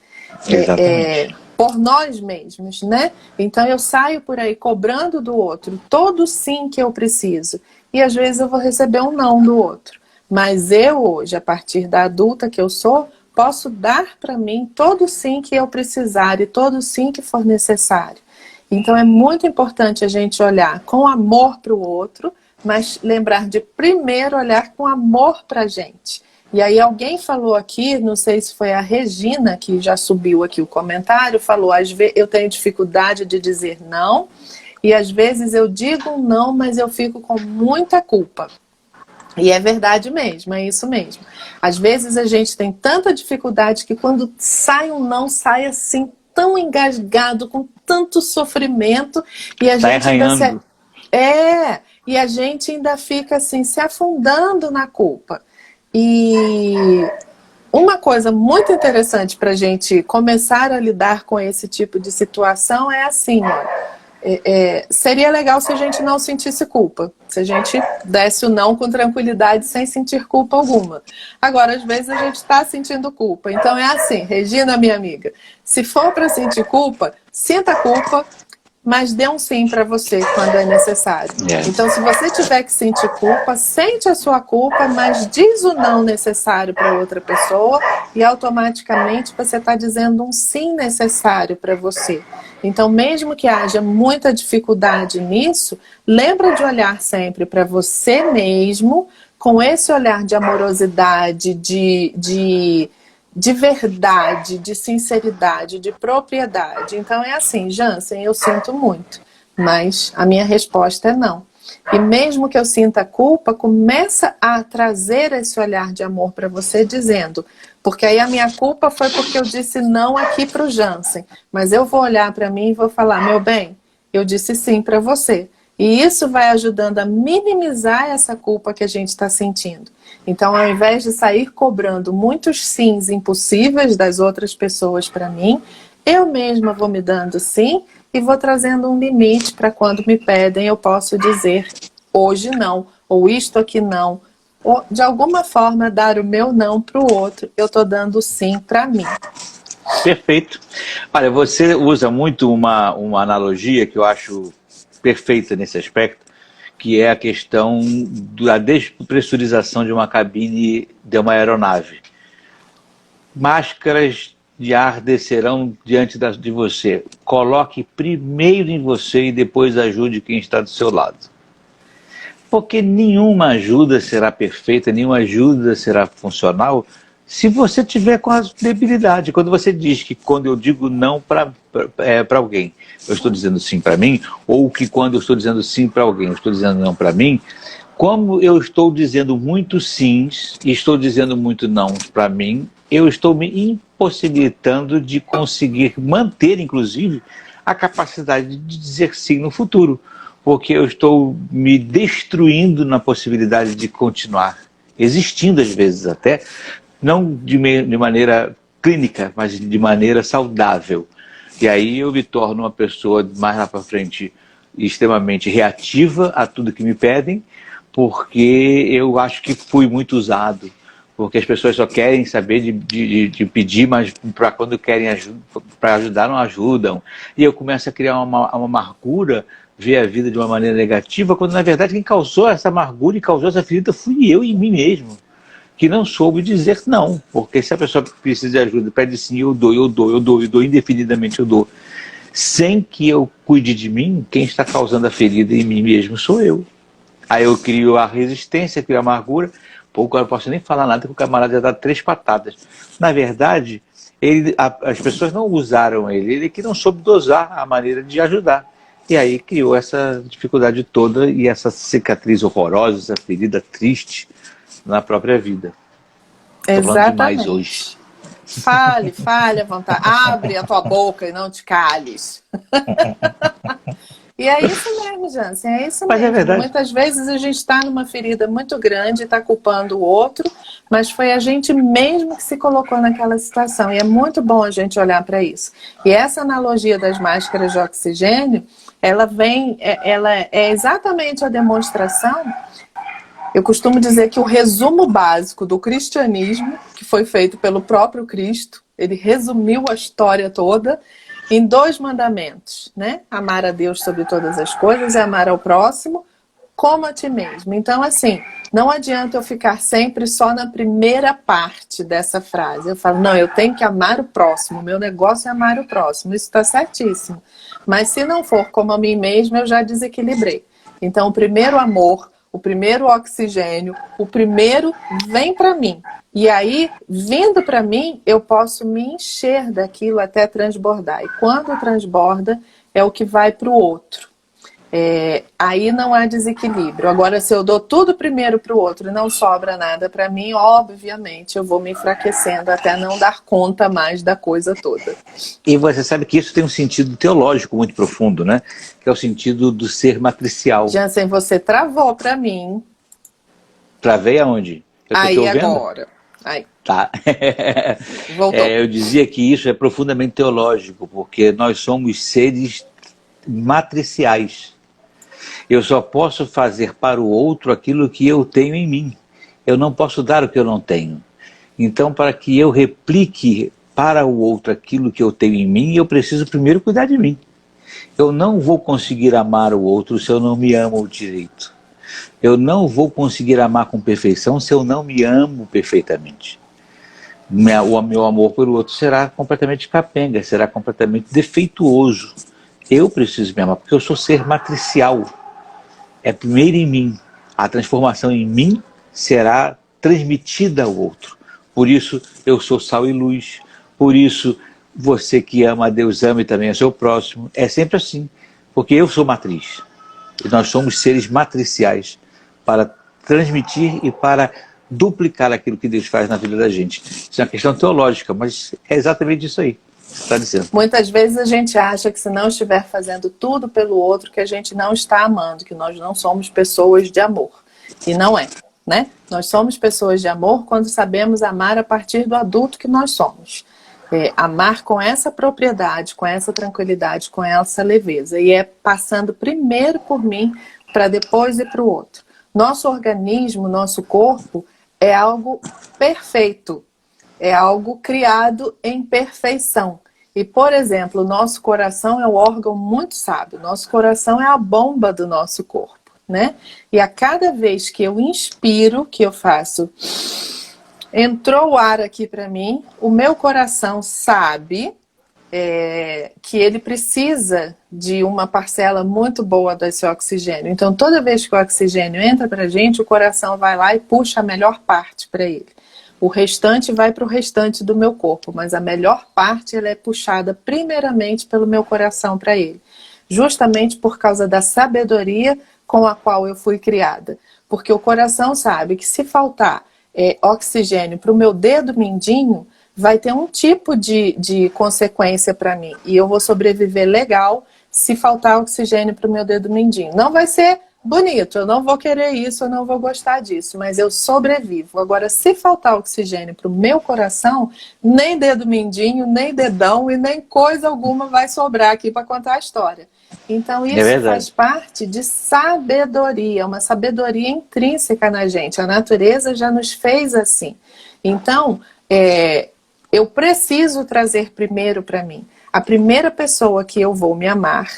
Por nós mesmos, né? Então eu saio por aí cobrando do outro todo sim que eu preciso. E às vezes eu vou receber um não do outro. Mas eu hoje, a partir da adulta que eu sou, posso dar para mim todo sim que eu precisar e todo sim que for necessário. Então é muito importante a gente olhar com amor para o outro, mas lembrar de primeiro olhar com amor para a gente. E aí alguém falou aqui, não sei se foi a Regina, que já subiu aqui o comentário, falou, às vezes eu tenho dificuldade de dizer não, e às vezes eu digo um não, mas eu fico com muita culpa. E é verdade mesmo, é isso mesmo. Às vezes a gente tem tanta dificuldade que quando sai um não, sai assim, tão engasgado, com tanto sofrimento, e a gente ainda e a gente ainda fica assim, se afundando na culpa. E uma coisa muito interessante para a gente começar a lidar com esse tipo de situação é assim, olha, seria legal se a gente não sentisse culpa, se a gente desse o não com tranquilidade sem sentir culpa alguma. Agora, às vezes a gente está sentindo culpa, então é assim, Regina, minha amiga, se for para sentir culpa, sinta culpa, mas dê um sim para você quando é necessário. Então, se você tiver que sentir culpa, sente a sua culpa, mas diz o não necessário para outra pessoa e automaticamente você está dizendo um sim necessário para você. Então, mesmo que haja muita dificuldade nisso, lembra de olhar sempre para você mesmo, com esse olhar de amorosidade, de verdade, de sinceridade, de propriedade. Então é assim, Jansen, eu sinto muito, mas a minha resposta é não. E mesmo que eu sinta culpa, começa a trazer esse olhar de amor para você, dizendo, porque aí a minha culpa foi porque eu disse não aqui para o Jansen, mas eu vou olhar para mim e vou falar, meu bem, eu disse sim para você. E isso vai ajudando a minimizar essa culpa que a gente está sentindo. Então, ao invés de sair cobrando muitos sims impossíveis das outras pessoas para mim, eu mesma vou me dando sim e vou trazendo um limite para quando me pedem eu posso dizer hoje não, ou isto aqui não, ou de alguma forma dar o meu não para o outro, eu estou dando sim para mim. Perfeito. Olha, você usa muito uma analogia que eu acho perfeita nesse aspecto, que é a questão da despressurização de uma cabine de uma aeronave. Máscaras de ar descerão diante de você. Coloque primeiro em você e depois ajude quem está do seu lado. Porque nenhuma ajuda será perfeita, nenhuma ajuda será funcional se você tiver com a debilidade. Quando você diz que quando eu digo não para alguém, eu estou dizendo sim para mim, ou que quando eu estou dizendo sim para alguém, eu estou dizendo não para mim, como eu estou dizendo muito sims e estou dizendo muito não para mim, eu estou me impossibilitando de conseguir manter, inclusive, a capacidade de dizer sim no futuro, porque eu estou me destruindo na possibilidade de continuar existindo, às vezes até, não de maneira clínica, mas de maneira saudável. E aí eu me torno uma pessoa mais lá para frente extremamente reativa a tudo que me pedem, porque eu acho que fui muito usado, porque as pessoas só querem saber de pedir, mas para quando querem ajuda, para ajudar não ajudam. E eu começo a criar uma amargura, ver a vida de uma maneira negativa, quando na verdade quem causou essa amargura e causou essa ferida fui eu em mim mesmo, que não soube dizer não, porque se a pessoa precisa de ajuda, pede sim, eu dou, indefinidamente eu dou. Sem que eu cuide de mim, quem está causando a ferida em mim mesmo sou eu. Aí eu crio a resistência, crio a amargura, pouco eu não posso nem falar nada, que o camarada já dá 3 patadas. Na verdade, as pessoas não usaram ele que não soube dosar a maneira de ajudar. E aí criou essa dificuldade toda e essa cicatriz horrorosa, essa ferida triste na própria vida. Estou falando demais hoje. Fale à vontade. Abre a tua boca e não te cales. E é isso mesmo, Jansen, é isso mesmo. É verdade. Muitas vezes a gente está numa ferida muito grande e está culpando o outro, mas foi a gente mesmo que se colocou naquela situação. E é muito bom a gente olhar para isso. E essa analogia das máscaras de oxigênio, ela é exatamente a demonstração. Eu costumo dizer que o resumo básico do cristianismo, que foi feito pelo próprio Cristo, ele resumiu a história toda em 2 mandamentos, né? Amar a Deus sobre todas as coisas e amar ao próximo como a ti mesmo. Então, assim, não adianta eu ficar sempre só na primeira parte dessa frase. Eu falo, não, eu tenho que amar o próximo, meu negócio é amar o próximo. Isso está certíssimo. Mas se não for como a mim mesma, eu já desequilibrei. Então, o primeiro amor, o primeiro oxigênio, o primeiro vem para mim. E aí, vindo para mim, eu posso me encher daquilo até transbordar. E quando transborda, é o que vai para o outro. Aí não há desequilíbrio. Agora, se eu dou tudo primeiro para o outro e não sobra nada para mim, obviamente eu vou me enfraquecendo até não dar conta mais da coisa toda. E você sabe que isso tem um sentido teológico muito profundo, né? Que é o sentido do ser matricial. Jansen, você travou para mim. Travei aonde? Aí agora. Aí. Tá. Voltou. Eu dizia que isso é profundamente teológico, porque nós somos seres matriciais. Eu só posso fazer para o outro aquilo que eu tenho em mim. Eu não posso dar o que eu não tenho. Então, para que eu replique para o outro aquilo que eu tenho em mim, eu preciso primeiro cuidar de mim. Eu não vou conseguir amar o outro se eu não me amo direito. Eu não vou conseguir amar com perfeição se eu não me amo perfeitamente. O meu amor pelo outro será completamente capenga, será completamente defeituoso. Eu preciso me amar, porque eu sou ser matricial. É primeiro em mim. A transformação em mim será transmitida ao outro. Por isso, eu sou sal e luz. Por isso, você que ama a Deus, ama e também é seu próximo. É sempre assim, porque eu sou matriz. E nós somos seres matriciais para transmitir e para duplicar aquilo que Deus faz na vida da gente. Isso é uma questão teológica, mas é exatamente isso aí. Está dizendo. Muitas vezes a gente acha que se não estiver fazendo tudo pelo outro, que a gente não está amando, que nós não somos pessoas de amor. E não é, né? Nós somos pessoas de amor quando sabemos amar a partir do adulto que nós somos. Amar com essa propriedade, com essa tranquilidade, com essa leveza. E é passando primeiro por mim, para depois ir para o outro. Nosso organismo, nosso corpo, é algo perfeito. É algo criado em perfeição. E, por exemplo, o nosso coração é um órgão muito sábio. Nosso coração é a bomba do nosso corpo, né? E a cada vez que eu inspiro, que eu faço, entrou o ar aqui para mim, o meu coração sabe que ele precisa de uma parcela muito boa desse oxigênio. Então, toda vez que o oxigênio entra para a gente, o coração vai lá e puxa a melhor parte para ele. O restante vai para o restante do meu corpo, mas a melhor parte ela é puxada primeiramente pelo meu coração para ele. Justamente por causa da sabedoria com a qual eu fui criada. Porque o coração sabe que se faltar oxigênio para o meu dedo mindinho, vai ter um tipo de consequência para mim. E eu vou sobreviver legal se faltar oxigênio para o meu dedo mindinho. Não vai ser bonito, eu não vou querer isso, eu não vou gostar disso, mas eu sobrevivo. Agora, se faltar oxigênio para o meu coração, nem dedo mindinho, nem dedão e nem coisa alguma vai sobrar aqui para contar a história. Então isso faz parte de sabedoria, uma sabedoria intrínseca na gente. A natureza já nos fez assim. Então, eu preciso trazer primeiro para mim. A primeira pessoa que eu vou me amar,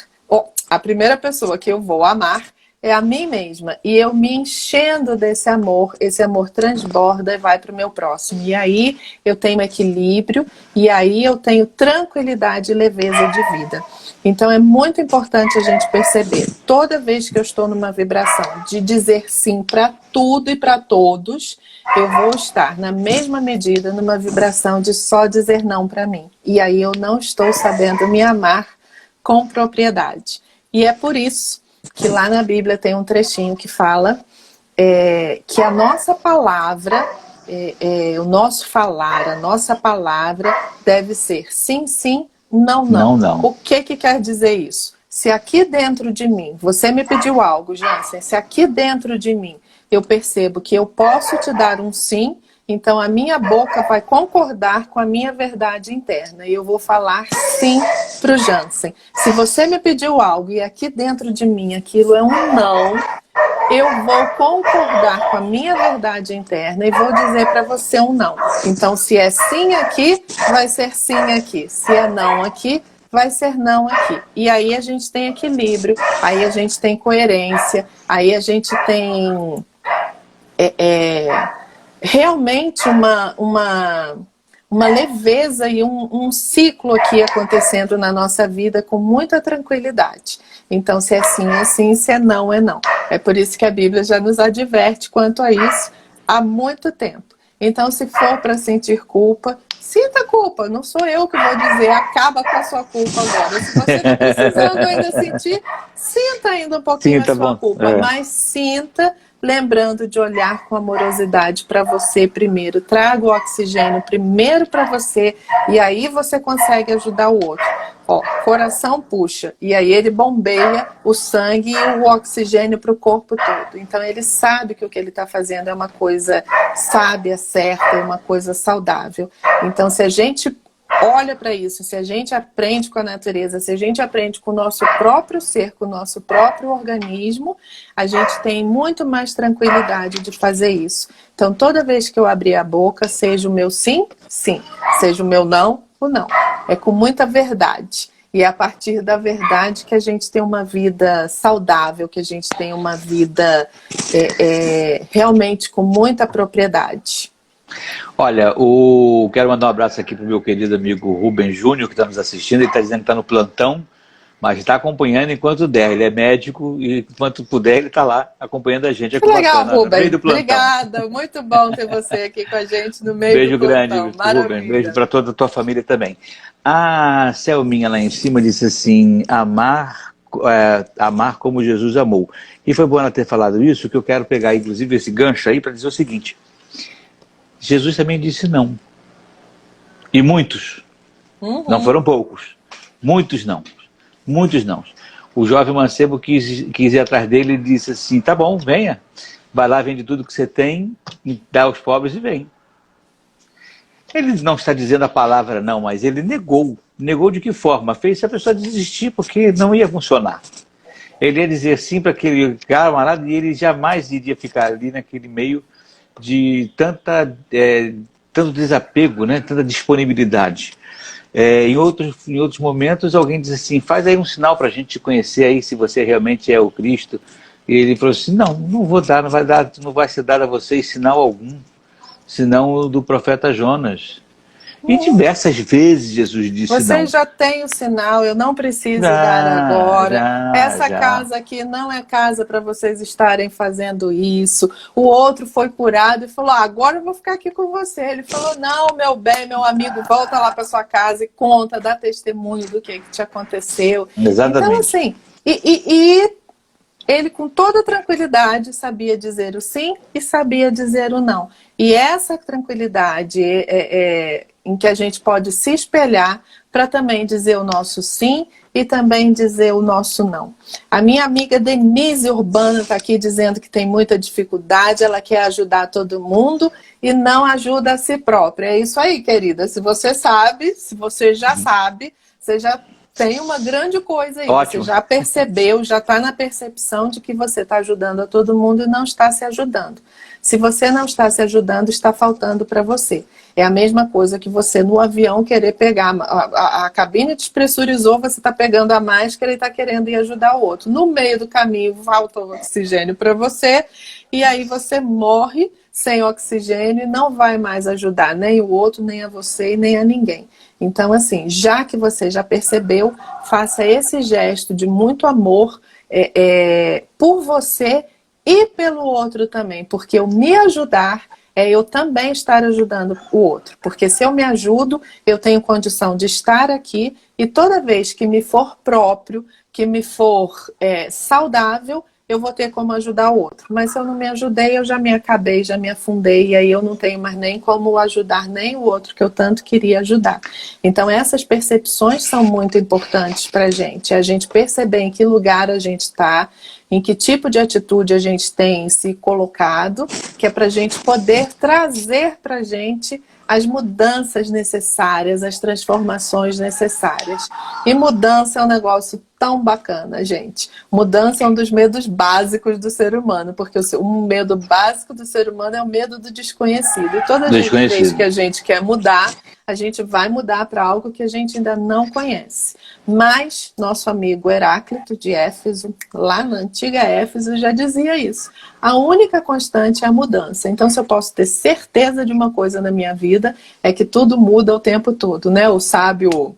a primeira pessoa que eu vou amar é a mim mesma. E eu me enchendo desse amor, esse amor transborda e vai para o meu próximo. E aí eu tenho equilíbrio, e aí eu tenho tranquilidade e leveza de vida. Então é muito importante a gente perceber, toda vez que eu estou numa vibração de dizer sim para tudo e para todos, eu vou estar na mesma medida numa vibração de só dizer não para mim. E aí eu não estou sabendo me amar com propriedade. E é por isso que lá na Bíblia tem um trechinho que fala que a nossa palavra, o nosso falar, a nossa palavra deve ser sim, sim, não, não. Não, não. O que quer dizer isso? Se aqui dentro de mim, você me pediu algo, Jansen, se aqui dentro de mim eu percebo que eu posso te dar um sim, então a minha boca vai concordar com a minha verdade interna e eu vou falar sim para o Jansen. Se você me pediu algo e aqui dentro de mim aquilo é um não, eu vou concordar com a minha verdade interna e vou dizer para você um não. Então, se é sim aqui, vai ser sim aqui. Se é não aqui, vai ser não aqui. E aí a gente tem equilíbrio, aí a gente tem coerência, aí a gente tem realmente uma leveza e um ciclo aqui acontecendo na nossa vida com muita tranquilidade. Então, se é sim, é sim, se é não, é não. É por isso que a Bíblia já nos adverte quanto a isso há muito tempo. Então, se for para sentir culpa, sinta culpa. Não sou eu que vou dizer, acaba com a sua culpa agora. Se você está precisando ainda sentir, sinta ainda um pouquinho a sua culpa. Mas sinta, lembrando de olhar com amorosidade para você primeiro. Traga o oxigênio primeiro para você e aí você consegue ajudar o outro. Ó, coração puxa e aí ele bombeia o sangue e o oxigênio para o corpo todo. Então ele sabe que o que ele está fazendo é uma coisa sábia, certa, uma coisa saudável. Então se a gente olha para isso, se a gente aprende com a natureza, se a gente aprende com o nosso próprio ser, com o nosso próprio organismo, a gente tem muito mais tranquilidade de fazer isso. Então toda vez que eu abrir a boca, seja o meu sim, sim, seja o meu não, o não. É com muita verdade. E é a partir da verdade que a gente tem uma vida saudável, que a gente tem uma vida realmente com muita propriedade. Olha, quero mandar um abraço aqui para o meu querido amigo Rubem Júnior, que está nos assistindo. Ele está dizendo que está no plantão, mas está acompanhando enquanto der. Ele é médico e enquanto puder ele está lá acompanhando a gente. Que legal, Rubem. Obrigada. Muito bom ter você aqui com a gente no meio do plantão. Beijo grande, Rubem. Beijo para toda a tua família também. A Selminha lá em cima disse assim, amar como Jesus amou. E foi bom ela ter falado isso, que eu quero pegar inclusive esse gancho aí para dizer o seguinte. Jesus também disse não. E muitos. Não foram poucos. Muitos não. Muitos não. O jovem mancebo quis ir atrás dele e disse assim, tá bom, venha. Vai lá, vende tudo que você tem, dá aos pobres e vem. Ele não está dizendo a palavra não, mas ele negou. Negou de que forma? Fez a pessoa desistir, porque não ia funcionar. Ele ia dizer sim para aquele camarada e ele jamais iria ficar ali naquele meio de tanto desapego, né? Tanta disponibilidade. Em outros momentos alguém diz assim, faz aí um sinal para a gente te conhecer aí se você realmente é o Cristo. E ele falou assim, não vou dar, não vai ser dado a vocês sinal algum, senão o do profeta Jonas. E diversas vezes Jesus disse Você não. já tem o sinal, eu não preciso dar agora. Essa casa aqui não é casa para vocês estarem fazendo isso. O outro foi curado e falou, agora eu vou ficar aqui com você. Ele falou, não, meu bem, meu amigo, volta lá para sua casa e conta, dá testemunho do que te aconteceu. Exatamente. Então, assim, e ele com toda tranquilidade sabia dizer o sim e sabia dizer o não. E essa tranquilidade em que a gente pode se espelhar para também dizer o nosso sim e também dizer o nosso não. A minha amiga Denise Urbana está aqui dizendo que tem muita dificuldade, ela quer ajudar todo mundo e não ajuda a si própria. É isso aí, querida. Se você sabe, se você já sabe, você já tem uma grande coisa aí. Ótimo. Você já percebeu, já está na percepção de que você está ajudando a todo mundo e não está se ajudando. Se você não está se ajudando, está faltando para você. É a mesma coisa que você no avião querer pegar, a cabine despressurizou, você está pegando a máscara e está querendo ir ajudar o outro. No meio do caminho falta o oxigênio para você e aí você morre sem oxigênio e não vai mais ajudar nem o outro, nem a você e nem a ninguém. Então, assim, já que você já percebeu, faça esse gesto de muito amor por você e pelo outro também, porque eu me ajudar é eu também estar ajudando o outro, porque se eu me ajudo, eu tenho condição de estar aqui e toda vez que me for próprio, que me for saudável, eu vou ter como ajudar o outro. Mas se eu não me ajudei, eu já me acabei, já me afundei, e aí eu não tenho mais nem como ajudar nem o outro que eu tanto queria ajudar. Então essas percepções são muito importantes para a gente perceber em que lugar a gente está, em que tipo de atitude a gente tem se colocado, que é para a gente poder trazer para a gente as mudanças necessárias, as transformações necessárias. E mudança é um negócio tão bacana, gente. Mudança é um dos medos básicos do ser humano, porque o medo básico do ser humano é o medo do desconhecido. E toda vez que a gente quer mudar, a gente vai mudar para algo que a gente ainda não conhece. Mas nosso amigo Heráclito de Éfeso, lá na antiga Éfeso, já dizia isso. A única constante é a mudança. Então, se eu posso ter certeza de uma coisa na minha vida, é que tudo muda o tempo todo, né? O sábio,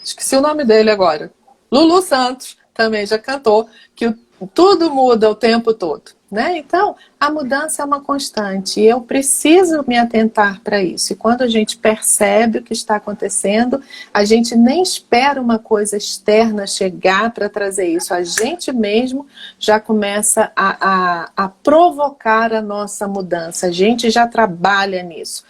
esqueci o nome dele agora, Lulu Santos, também já cantou, que tudo muda o tempo todo, né? Então, a mudança é uma constante e eu preciso me atentar para isso. E quando a gente percebe o que está acontecendo, a gente nem espera uma coisa externa chegar para trazer isso. A gente mesmo já começa a provocar a nossa mudança. A gente já trabalha nisso.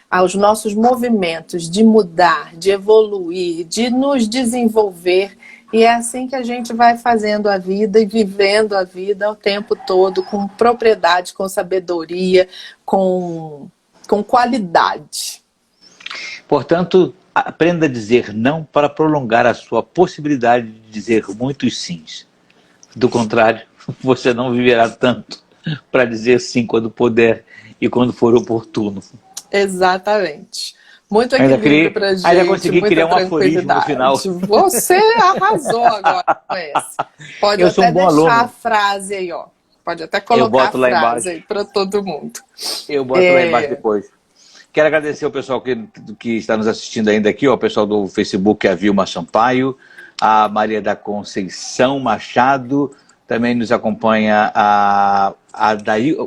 Aos nossos movimentos de mudar, de evoluir, de nos desenvolver. E é assim que a gente vai fazendo a vida e vivendo a vida o tempo todo, com propriedade, com sabedoria, com qualidade. Portanto, aprenda a dizer não para prolongar a sua possibilidade de dizer muitos sims. Do contrário, você não viverá tanto para dizer sim quando puder e quando for oportuno. Exatamente. Muito equilíbrio pra gente. Ainda consegui criar um aforismo no final. Você arrasou agora com esse. Pode até deixar a frase aí, ó. Pode até colocar a frase aí para todo mundo. Eu boto lá embaixo depois. Quero agradecer ao pessoal que está nos assistindo ainda aqui, ó, o pessoal do Facebook, a Vilma Sampaio, a Maria da Conceição Machado, também nos acompanha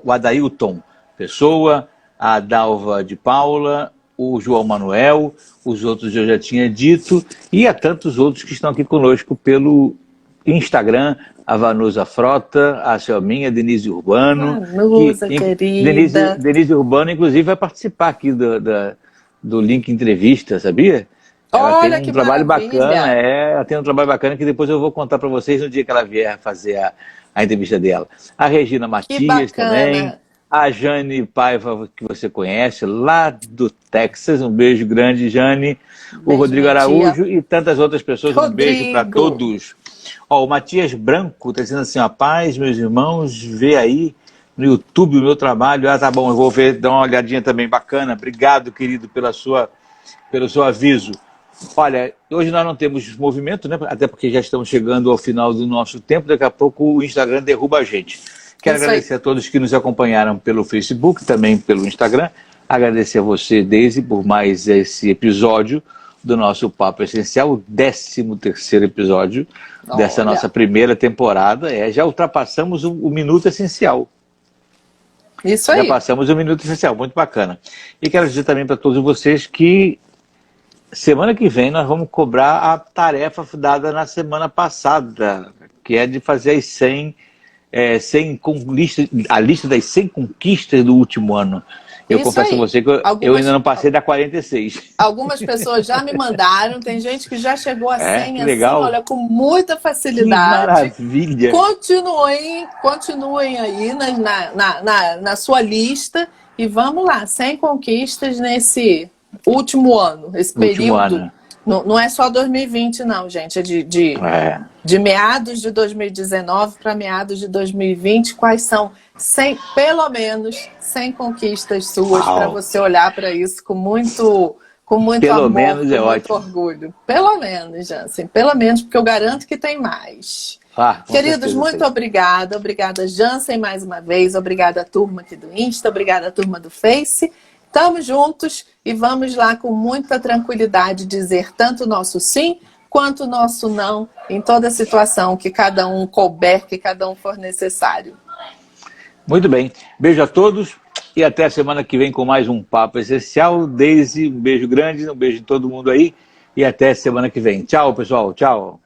o Adailton Pessoa, a Dalva de Paula, o João Manuel, os outros eu já tinha dito, e há tantos outros que estão aqui conosco pelo Instagram, a Vanusa Frota, a Selminha, a Denise Urbano. Vanusa, querida. Denise Urbano, inclusive, vai participar aqui do Link Entrevista, sabia? Olha, que trabalho bacana, ela tem um trabalho bacana que depois eu vou contar para vocês no dia que ela vier fazer a entrevista dela. A Regina Matias também. A Jane Paiva, que você conhece, lá do Texas. Um beijo grande, Jane. O Rodrigo Araújo e tantas outras pessoas. Um beijo para todos. Ó, o Matias Branco está dizendo assim, ó, paz, meus irmãos, vê aí no YouTube o meu trabalho. Ah, tá bom, eu vou ver, dar uma olhadinha também. Bacana. Obrigado, querido, pelo seu aviso. Olha, hoje nós não temos movimento, né? Até porque já estamos chegando ao final do nosso tempo. Daqui a pouco o Instagram derruba a gente. Quero agradecer a todos que nos acompanharam pelo Facebook, também pelo Instagram. Agradecer a você, Deise, por mais esse episódio do nosso Papo Essencial, o 13º episódio dessa nossa primeira temporada. Já ultrapassamos o Minuto Essencial. Isso aí. Já passamos o Minuto Essencial, muito bacana. E quero dizer também para todos vocês que semana que vem nós vamos cobrar a tarefa dada na semana passada, que é de fazer as 100 a lista das 100 conquistas do último ano. Eu confesso a você que eu ainda não passei da 46. Algumas pessoas já me mandaram, tem gente que já chegou a 100 assim, legal. Olha, com muita facilidade. Que maravilha! Continuem aí na sua lista e vamos lá, 100 conquistas nesse último ano, esse período. Não é só 2020 não, gente, é de meados de 2019 para meados de 2020, quais são pelo menos 100 conquistas suas para você olhar para isso com muito pelo amor, menos com muito orgulho. Pelo menos, Jansen, pelo menos, porque eu garanto que tem mais. Queridos, muito obrigada. Obrigada, Jansen, mais uma vez. Obrigada à turma aqui do Insta, obrigada à turma do Face. Estamos juntos e vamos lá com muita tranquilidade dizer tanto o nosso sim quanto o nosso não em toda situação que cada um couber, que cada um for necessário. Muito bem. Beijo a todos e até a semana que vem com mais um Papo Essencial. Deise, um beijo grande, um beijo de todo mundo aí. e até semana que vem. Tchau, pessoal. Tchau.